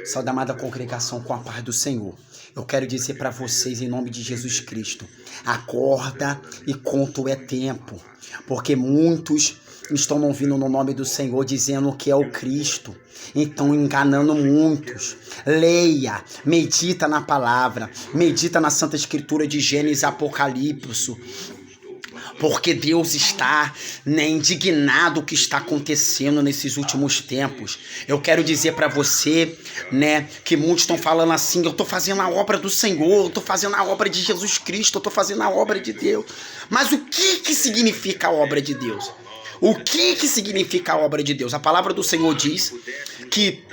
Saúde, amada congregação, com a paz do Senhor. Eu quero dizer para vocês, em nome de Jesus Cristo, acorda e conto é tempo, porque muitos estão ouvindo no nome do Senhor dizendo que é o Cristo, então enganando muitos. Leia, medita na palavra, medita na Santa Escritura de Gênesis e Apocalipse, porque Deus está indignado com o que está acontecendo nesses últimos tempos. Eu quero dizer para você, que muitos estão falando assim: eu estou fazendo a obra do Senhor, eu estou fazendo a obra de Jesus Cristo, eu estou fazendo a obra de Deus. Mas o que significa a obra de Deus? O que significa a obra de Deus? A palavra do Senhor diz que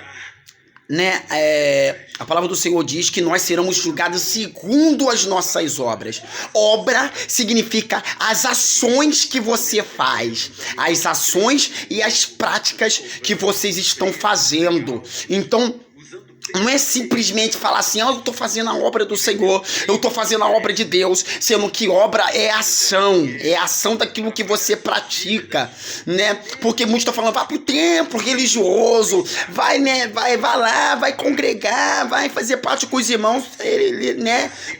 a palavra do Senhor diz que nós seremos julgados segundo as nossas obras. Obra significa as ações que você faz, as ações e as práticas que vocês estão fazendo. Então, não é simplesmente falar assim: eu estou fazendo a obra do Senhor, eu estou fazendo a obra de Deus, sendo que obra é ação daquilo que você pratica, Porque muitos estão falando: vai pro templo religioso, vai lá, vai congregar, vai fazer parte com os irmãos,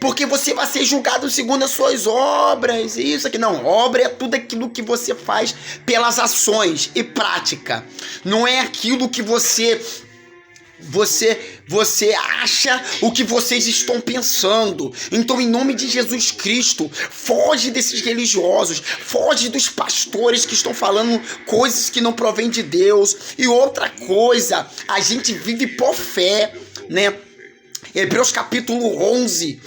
Porque você vai ser julgado segundo as suas obras, isso aqui. Não, obra é tudo aquilo que você faz pelas ações e prática, não é aquilo que você acha o que vocês estão pensando. Então, em nome de Jesus Cristo, foge desses religiosos, foge dos pastores que estão falando coisas que não provêm de Deus. E outra coisa, a gente vive por fé, Hebreus capítulo 11,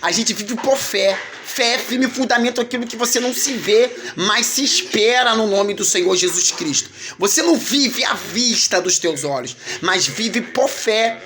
A gente vive por fé. Fé é firme fundamento aquilo que você não se vê, mas se espera no nome do Senhor Jesus Cristo. Você não vive à vista dos teus olhos, mas vive por fé,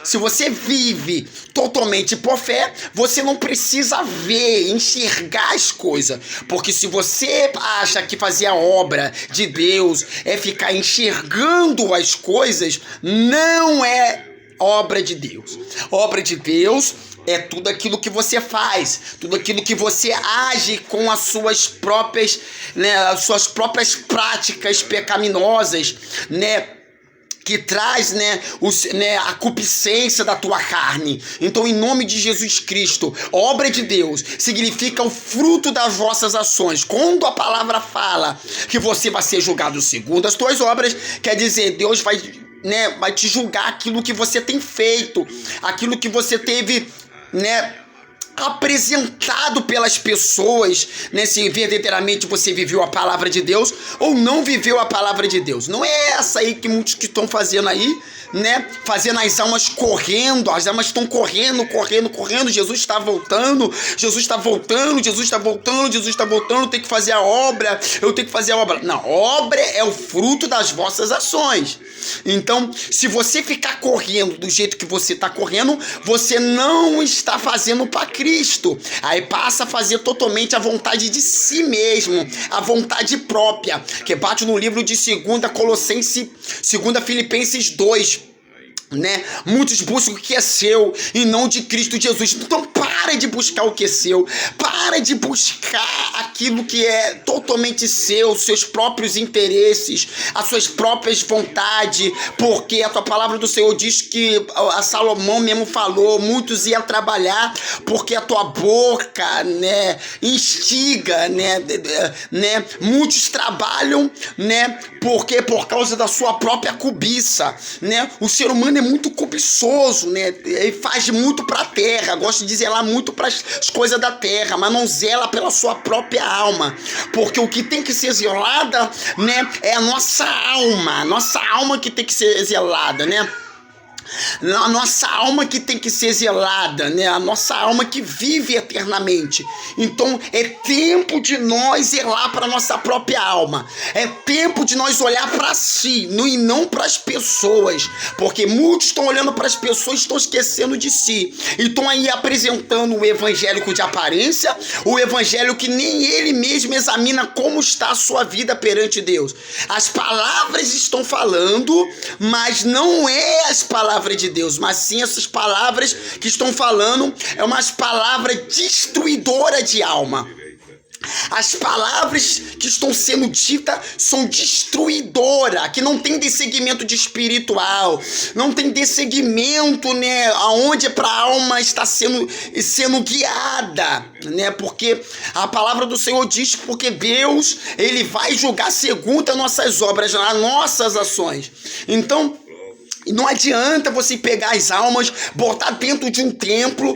Se você vive totalmente por fé, você não precisa ver, enxergar as coisas. Porque se você acha que fazer a obra de Deus é ficar enxergando as coisas, não é obra de Deus. Obra de Deus é tudo aquilo que você faz, tudo aquilo que você age com as suas próprias, práticas pecaminosas, que traz, a concupiscência da tua carne. Então, em nome de Jesus Cristo, obra de Deus significa o fruto das vossas ações. Quando a palavra fala que você vai ser julgado segundo as tuas obras, quer dizer, Deus vai te julgar aquilo que você tem feito, aquilo que você teve, apresentado pelas pessoas, se verdadeiramente você viveu a palavra de Deus ou não viveu a palavra de Deus. Não é essa aí que muitos que estão fazendo aí, fazendo as almas correndo, as almas estão correndo, Jesus está voltando, tem que fazer a obra, eu tenho que fazer a obra. Não, obra é o fruto das vossas ações. Então, se você ficar correndo do jeito que você está correndo, você não está fazendo para Cristo. Aí passa a fazer totalmente a vontade de si mesmo, a vontade própria, que bate no livro de 2 Filipenses 2. Muitos buscam o que é seu e não de Cristo Jesus. Então para de buscar o que é seu, para de buscar aquilo que é totalmente seu, seus próprios interesses, as suas próprias vontades, porque a tua palavra do Senhor diz que a Salomão mesmo falou: muitos iam trabalhar porque a tua boca, instiga, muitos trabalham, porque por causa da sua própria cobiça, o ser humano é muito cobiçoso, ele faz muito para a terra, gosta de zelar muito para as coisas da terra, mas não zela pela sua própria alma, porque o que tem que ser zelada, é a nossa alma que tem que ser zelada, a nossa alma que tem que ser zelada, a nossa alma que vive eternamente. Então é tempo de nós zelar para a nossa própria alma, é tempo de nós olhar para si e não para as pessoas, porque muitos estão olhando para as pessoas e estão esquecendo de si, e estão aí apresentando o evangélico de aparência, o evangelho que nem ele mesmo examina como está a sua vida perante Deus. As palavras estão falando, mas não é as palavras de Deus, mas sim essas palavras que estão falando é umas palavras destruidoras de alma. As palavras que estão sendo ditas são destruidoras, que não tem desseguimento de espiritual, não tem desseguimento, né, aonde para a alma está sendo guiada, né, porque a palavra do Senhor diz, porque Deus, ele vai julgar segundo as nossas obras, as nossas ações. Então, não adianta você pegar as almas, botar dentro de um templo.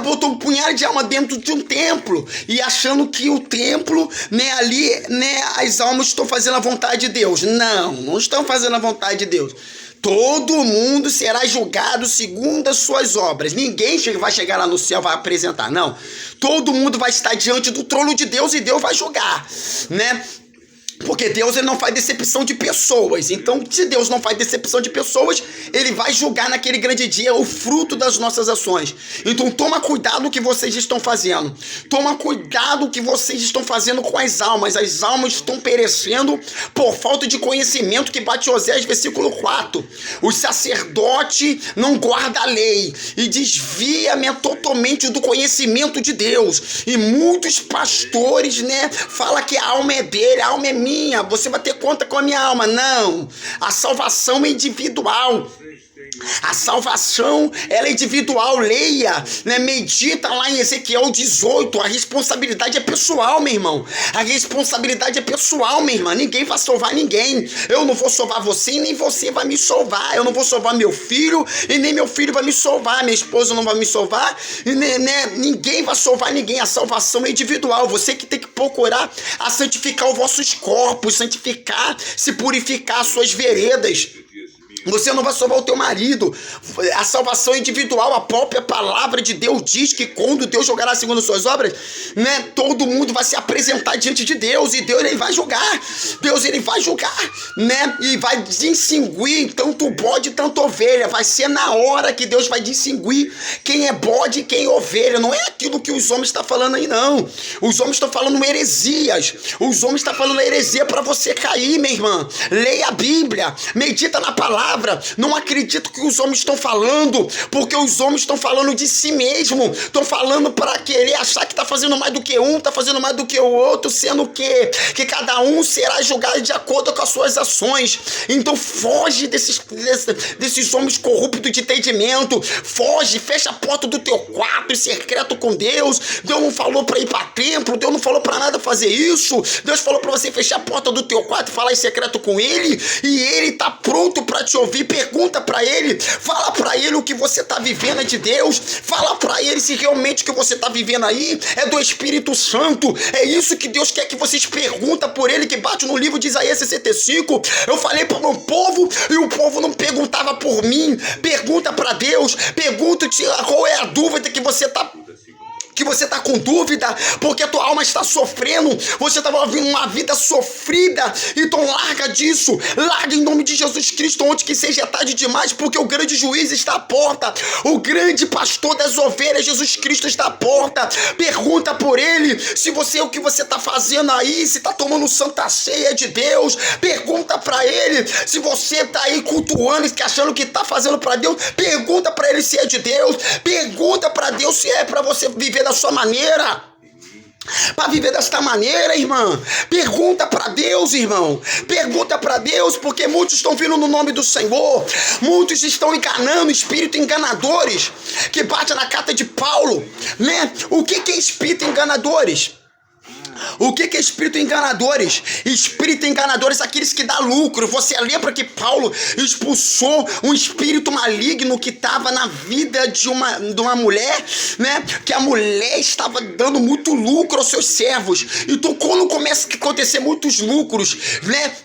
Botou um punhado de alma dentro de um templo. E achando que o templo, né, ali, né, as almas estão fazendo a vontade de Deus. Não estão fazendo a vontade de Deus. Todo mundo será julgado segundo as suas obras. Ninguém vai chegar lá no céu, vai apresentar. Não. Todo mundo vai estar diante do trono de Deus e Deus vai julgar, né? Porque Deus, ele não faz decepção de pessoas. Então, se Deus não faz decepção de pessoas, ele vai julgar naquele grande dia o fruto das nossas ações. Então, toma cuidado o que vocês estão fazendo. Toma cuidado o que vocês estão fazendo com as almas. As almas estão perecendo por falta de conhecimento, que bate Oséias, versículo 4. O sacerdote não guarda a lei e desvia totalmente do conhecimento de Deus. E muitos pastores, né, falam que a alma é dele, a alma é minha. Você vai ter conta com a minha alma. Não, a salvação é individual. A salvação, ela é individual. Leia, né? Medita lá em Ezequiel 18. A responsabilidade é pessoal, meu irmão. A responsabilidade é pessoal, minha irmã. Ninguém vai salvar ninguém. Eu não vou salvar você e nem você vai me salvar. Eu não vou salvar meu filho e nem meu filho vai me salvar. Minha esposa não vai me salvar e né, ninguém vai salvar ninguém. A salvação é individual. Você que tem que procurar a santificar os vossos corpos, santificar, se purificar as suas veredas. Você não vai salvar o teu marido. A salvação é individual. A própria palavra de Deus diz que quando Deus jogará segundo as suas obras, né, todo mundo vai se apresentar diante de Deus e Deus, ele vai julgar. Deus, ele vai julgar, né, e vai distinguir tanto bode, tanto ovelha. Vai ser na hora que Deus vai distinguir quem é bode e quem é ovelha. Não é aquilo que os homens estão falando aí, não. Os homens estão falando heresias. Os homens estão falando heresia para você cair, minha irmã. Leia a Bíblia, medita na palavra. Não acredito que os homens estão falando, porque os homens estão falando de si mesmo, estão falando para querer achar que está fazendo mais do que um, está fazendo mais do que o outro, sendo que cada um será julgado de acordo com as suas ações. Então foge desses homens corruptos de entendimento, foge, fecha a porta do teu quarto em secreto com Deus. Deus não falou para ir para templo, Deus não falou para nada fazer isso. Deus falou para você fechar a porta do teu quarto e falar em secreto com Ele, e Ele está pronto para te ouvir. Pergunta para Ele, fala para Ele o que você está vivendo é de Deus, fala para Ele se realmente o que você está vivendo aí é do Espírito Santo. É isso que Deus quer que vocês perguntem por Ele, que bate no livro de Isaías 65. Eu falei para o povo e o povo não perguntava por mim. Pergunta para Deus, pergunta-te qual é a dúvida que você está com dúvida, porque a tua alma está sofrendo, você está vivendo uma vida sofrida. Então larga disso, larga em nome de Jesus Cristo, onde que seja tarde demais, porque o grande juiz está à porta, o grande pastor das ovelhas, Jesus Cristo, está à porta. Pergunta por Ele, se você, o que você está fazendo aí, se está tomando santa ceia de Deus. Pergunta para Ele, se você está aí cultuando e achando que está fazendo para Deus. Pergunta para Ele se é de Deus. Pergunta para Deus se é para você viver da sua maneira. Para viver desta maneira, irmã, pergunta para Deus, irmão. Pergunta para Deus, porque muitos estão vindo no nome do Senhor. Muitos estão enganando, espíritos enganadores, que bate na carta de Paulo, né? O que é espírito enganadores? O que é espírito enganadores? Espírito enganadores, aqueles que dão lucro. Você lembra que Paulo expulsou um espírito maligno que estava na vida de uma mulher, né? Que a mulher estava dando muito lucro aos seus servos. Então, quando começa a acontecer muitos lucros, né?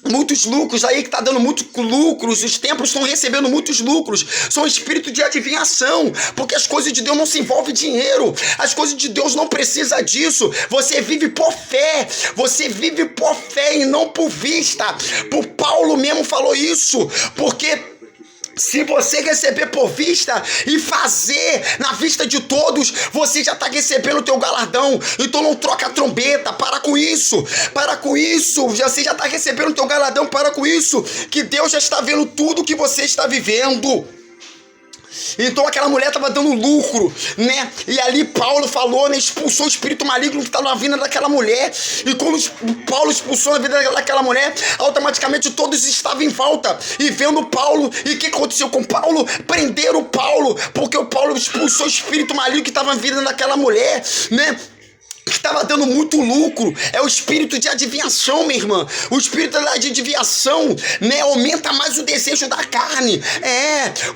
Muitos lucros aí que tá dando muitos lucros, os templos estão recebendo muitos lucros, são espírito de adivinhação, porque as coisas de Deus não se envolvem dinheiro, as coisas de Deus não precisa disso. Você vive por fé, e não por vista. Por Paulo mesmo falou isso, porque se você receber por vista e fazer na vista de todos, você já está recebendo o teu galardão. Então não troca a trombeta, para com isso, você já está recebendo o teu galardão, para com isso, que Deus já está vendo tudo que você está vivendo. Então aquela mulher estava dando lucro, né? E ali Paulo falou, né? Expulsou o espírito maligno que estava na vida daquela mulher. E quando Paulo expulsou a vida daquela mulher, automaticamente todos estavam em volta e vendo Paulo. E o que aconteceu com Paulo? Prenderam Paulo, porque o Paulo expulsou o espírito maligno que estava na vida daquela mulher, né? Que estava dando muito lucro. É o espírito de adivinhação, minha irmã. O espírito da adivinhação, né, aumenta mais o desejo da carne.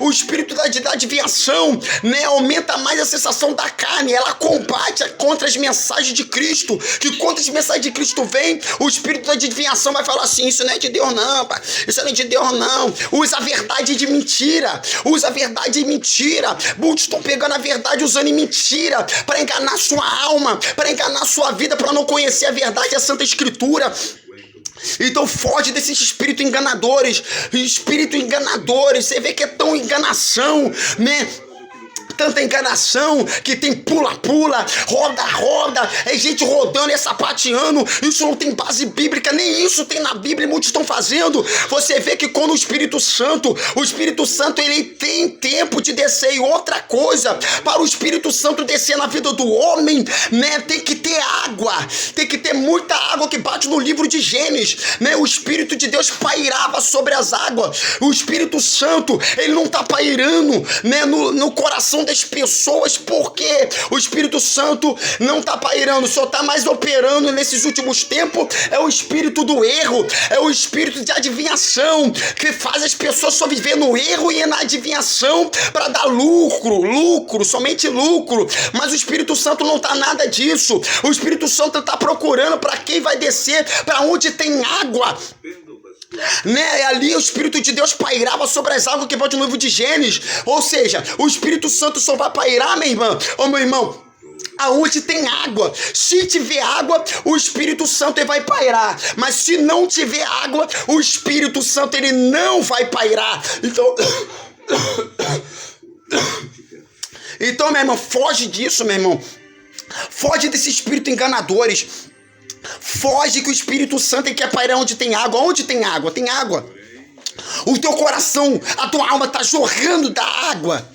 O espírito da adivinhação, né, aumenta mais a sensação da carne. Ela combate contra as mensagens de Cristo. Que quando as mensagens de Cristo vêm, o espírito da adivinhação vai falar assim: isso não é de Deus não, pai. Isso não é de Deus não. Usa a verdade de mentira. Usa a verdade de mentira. Muitos estão pegando a verdade usando em mentira para enganar sua alma, para enganar na sua vida, para não conhecer a verdade, a Santa Escritura. Então foge desses espíritos enganadores. Você vê que é tão enganação, né? Tanta enganação que tem pula-pula, roda-roda, é gente rodando e sapateando. Isso não tem base bíblica, nem isso tem na Bíblia, muitos estão fazendo. Você vê que quando o Espírito Santo ele tem tempo de descer. E outra coisa, para o Espírito Santo descer na vida do homem, né, tem que ter água, tem que ter muita água, que bate no livro de Gênesis, né? O Espírito de Deus pairava sobre as águas. O Espírito Santo, ele não está pairando, né, no coração das pessoas, porque o Espírito Santo não está pairando, só está mais operando nesses últimos tempos. É o espírito do erro, é o espírito de adivinhação, que faz as pessoas só viver no erro e na adivinhação para dar lucro, somente lucro. Mas o Espírito Santo não está nada disso. O Espírito Santo está procurando para quem vai descer, para onde tem água, né? Ali o Espírito de Deus pairava sobre as águas, que pode no livro de Gênesis. Ou seja, o Espírito Santo só vai pairar, minha irmã, ou meu irmão, aonde tem água. Se tiver água, o Espírito Santo ele vai pairar. Mas se não tiver água, o Espírito Santo ele não vai pairar. Então, meu irmão, foge disso, meu irmão. Foge desses espíritos enganadores. Foge que o Espírito Santo ele quer pairar onde tem água. Onde tem água? Tem água. O teu coração, a tua alma está jorrando da água,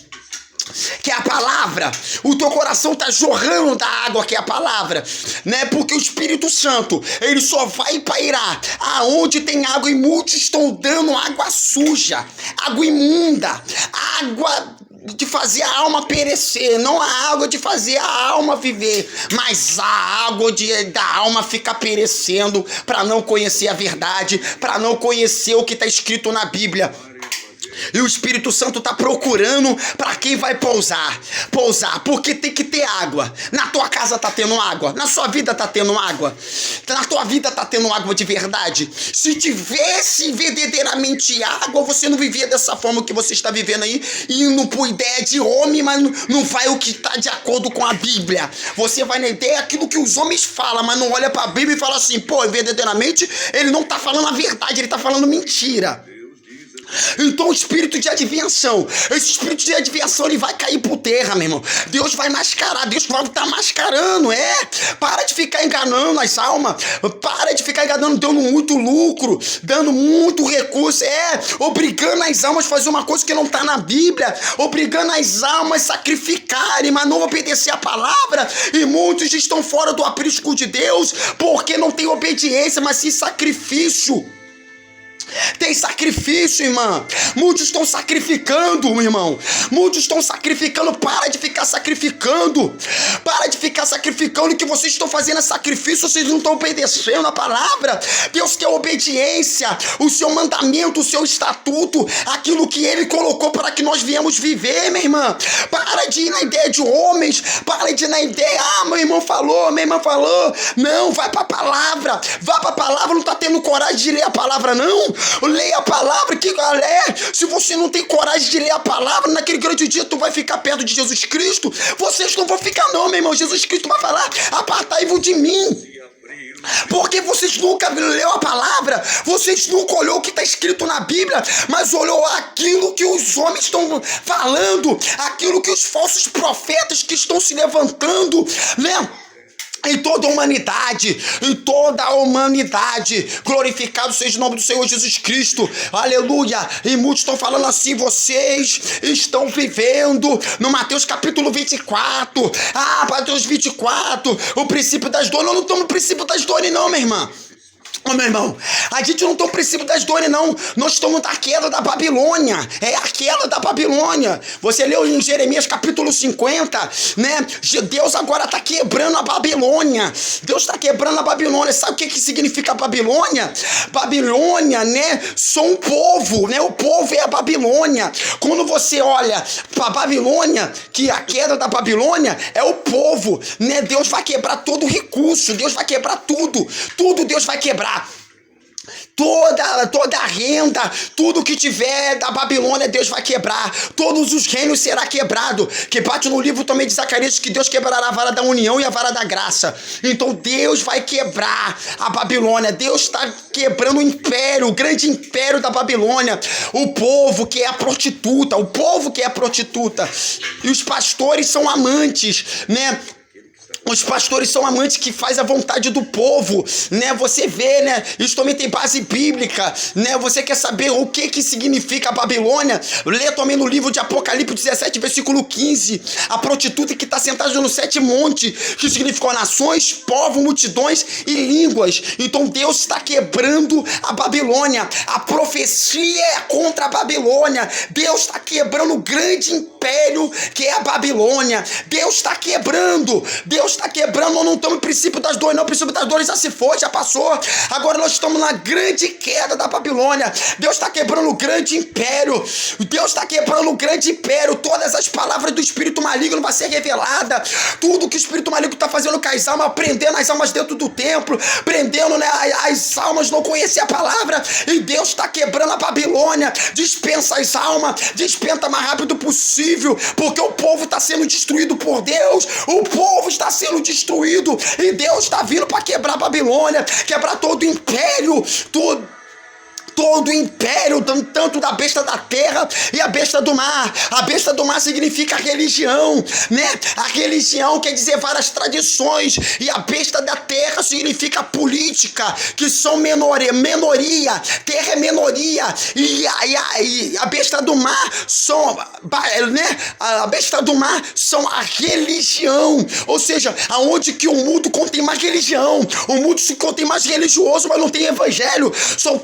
que é a palavra. O teu coração está jorrando da água, que é a palavra, né? Porque o Espírito Santo ele só vai pairar aonde tem água. E muitos estão dando água suja, água imunda, água de fazer a alma perecer, não a água de fazer a alma viver, mas a água da alma ficar perecendo para não conhecer a verdade, para não conhecer o que está escrito na Bíblia. E o Espírito Santo está procurando para quem vai pousar, porque tem que ter água. Na tua casa está tendo água, na sua vida está tendo água, na tua vida está tendo água de verdade. Se tivesse verdadeiramente água, você não vivia dessa forma que você está vivendo aí, indo por ideia de homem, mas não vai o que está de acordo com a Bíblia. Você vai na ideia aquilo que os homens falam, mas não olha para a Bíblia e fala assim: pô, verdadeiramente ele não está falando a verdade, ele está falando mentira. Então o espírito de adivinhação, esse espírito de adivinhação ele vai cair por terra, meu irmão. Deus vai mascarar, Deus vai estar mascarando. Para de ficar enganando as almas, para de ficar enganando, dando muito lucro, dando muito recurso, obrigando as almas a fazer uma coisa que não está na Bíblia, obrigando as almas a sacrificarem, mas não obedecer a palavra. E muitos estão fora do aprisco de Deus porque não tem obediência, mas sim sacrifício. Tem sacrifício, irmã. Muitos estão sacrificando, meu irmão. Muitos estão sacrificando. Para de ficar sacrificando. Para de ficar sacrificando. O que vocês estão fazendo é sacrifício. Vocês não estão obedecendo a palavra. Deus quer obediência. O seu mandamento, o seu estatuto, aquilo que Ele colocou para que nós viemos viver, minha irmã. Para de ir na ideia de homens. Para de ir na ideia, meu irmão falou, minha irmã falou. Não, vai para a palavra. Vá para a palavra. Não está tendo coragem de ler a palavra, não? Leia a palavra, que galera, se você não tem coragem de ler a palavra, naquele grande dia tu vai ficar perto de Jesus Cristo. Vocês não vão ficar não, meu irmão. Jesus Cristo vai falar: apartai-vos de mim. Porque vocês nunca leram a palavra, vocês nunca olhou o que está escrito na Bíblia, mas olhou aquilo que os homens estão falando, aquilo que os falsos profetas que estão se levantando, né? em toda a humanidade, glorificado seja o nome do Senhor Jesus Cristo, aleluia. E muitos estão falando assim: vocês estão vivendo no Mateus capítulo 24, Mateus 24, o princípio das dores. Nós não estamos no princípio das dores não, minha irmã. Meu irmão, a gente não está no princípio das dores, não. Nós estamos na queda da Babilônia. É a queda da Babilônia. Você leu em Jeremias capítulo 50, né? Deus agora está quebrando a Babilônia. Deus está quebrando a Babilônia. Sabe o que significa Babilônia? Babilônia, né? São um povo, né? O povo é a Babilônia. Quando você olha para a Babilônia, que a queda da Babilônia é o povo, né? Deus vai quebrar todo o recurso. Deus vai quebrar tudo. Tudo Deus vai quebrar. Toda a renda, tudo que tiver da Babilônia, Deus vai quebrar. Todos os reinos será quebrado. Que bate no livro também de Zacarias que Deus quebrará a vara da união e a vara da graça. Então Deus vai quebrar a Babilônia. Deus está quebrando o império, o grande império da Babilônia. O povo que é a prostituta, E os pastores são amantes, né? Os pastores são amantes que faz a vontade do povo, né? Você vê, né? Isso também tem base bíblica, né? Você quer saber o que significa a Babilônia? Lê também no livro de Apocalipse 17, versículo 15. A prostituta que está sentada no 7 monte, que significam nações, povos, multidões e línguas. Então Deus está quebrando a Babilônia. A profecia é contra a Babilônia. Deus está quebrando o grande império que é a Babilônia. Deus está quebrando. Nós não estamos no princípio das dores, não. O princípio das dores já se foi, já passou. Agora nós estamos na grande queda da Babilônia. Deus está quebrando o grande império. Todas as palavras do espírito maligno vão ser reveladas. Tudo que o espírito maligno está fazendo com as almas, prendendo as almas dentro do templo, prendendo, né, as almas não conhecer a palavra. E Deus está quebrando a Babilônia. Dispensa as almas, dispensa o mais rápido possível, porque o povo está sendo destruído por Deus. O povo está sendo destruído e Deus está vindo para quebrar a Babilônia, quebrar todo o império, todo o império, tanto da besta da terra e a besta do mar. A besta do mar significa religião, né? A religião quer dizer várias tradições, e a besta da terra significa política, que são menoria. Terra é minoria, e a besta do mar são, né? A besta do mar são a religião, ou seja, aonde que o mundo contém mais religião, o mundo se contém mais religioso, mas não tem evangelho.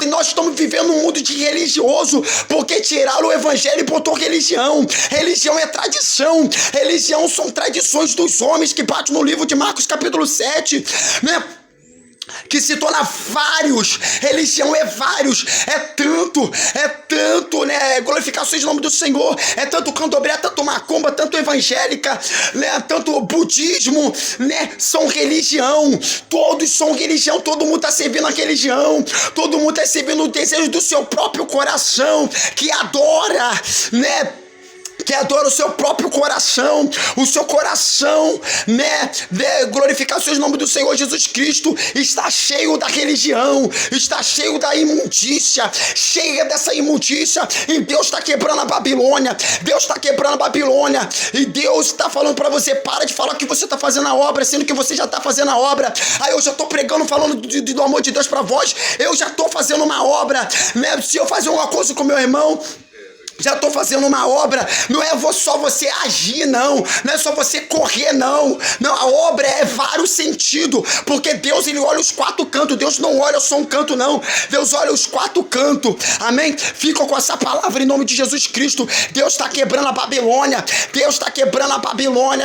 Nós estamos vivendo um mundo de religioso, porque tiraram o evangelho e botou religião. Religião é tradição. Religião são tradições dos homens, que bate no livro de Marcos capítulo 7, né? Que se torna vários. Religião é vários. É tanto, né? Glorificar o nome do Senhor. É tanto candomblé, tanto macumba, tanto evangélica, né? Tanto budismo, né? São religião. Todos são religião. Todo mundo está servindo a religião. Todo mundo está servindo o desejo do seu próprio coração, que adora, né? Que adora o seu próprio coração, o seu coração, né? Glorificar o seu nome do Senhor Jesus Cristo está cheio da religião, está cheio da imundícia, cheia dessa imundícia, e Deus está quebrando a Babilônia. E Deus está falando para você: para de falar que você está fazendo a obra, sendo que você já está fazendo a obra. Aí eu já estou pregando, falando do amor de Deus para vós, eu já estou fazendo uma obra, né? Se eu fazer uma coisa com meu irmão, já estou fazendo uma obra. Não é só você agir, não é só você correr, não, a obra é vários sentidos, porque Deus, ele olha os 4 cantos. Deus não olha só um canto, não. Deus olha os 4 cantos, amém? Fica com essa palavra em nome de Jesus Cristo. Deus está quebrando a Babilônia.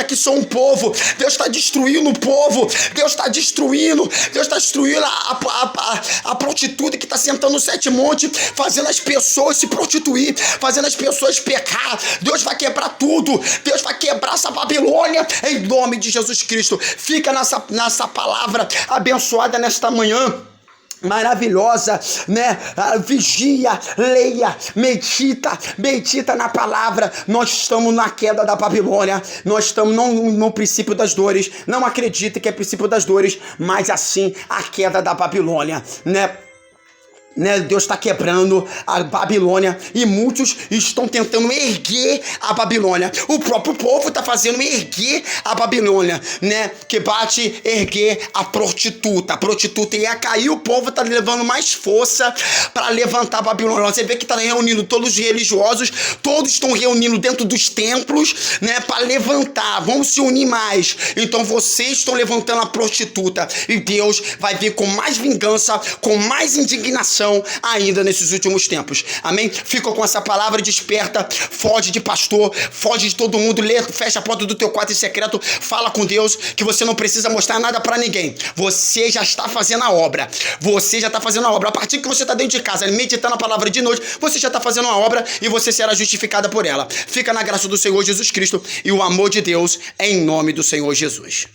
Que são um povo. Deus está destruindo o povo. Deus está destruindo a prostituta que está sentando no 7 monte, fazendo as pessoas se prostituir, fazendo as pessoas pecar. Deus vai quebrar tudo. Deus vai quebrar essa Babilônia em nome de Jesus Cristo. Fica nessa palavra abençoada nesta manhã maravilhosa, né? Vigia, leia, medita na palavra. Nós estamos na queda da Babilônia. Nós estamos no princípio das dores. Não acredite que é princípio das dores, mas assim a queda da Babilônia, né? né? Deus está quebrando a Babilônia e muitos estão tentando erguer a Babilônia. O próprio povo está fazendo erguer a Babilônia, né? Que bate erguer a prostituta. A prostituta ia cair, o povo está levando mais força para levantar a Babilônia. Você vê que está reunindo todos os religiosos, todos estão reunindo dentro dos templos, né? Para levantar, vamos se unir mais. Então vocês estão levantando a prostituta e Deus vai vir com mais vingança, com mais indignação ainda nesses últimos tempos. Amém? Fica com essa palavra, desperta, foge de pastor, foge de todo mundo, fecha a porta do teu quarto em secreto, fala com Deus que você não precisa mostrar nada pra ninguém. Você já está fazendo a obra. Você já está fazendo a obra. A partir que você está dentro de casa, meditando a palavra de noite, você já está fazendo a obra e você será justificada por ela. Fica na graça do Senhor Jesus Cristo e o amor de Deus em nome do Senhor Jesus.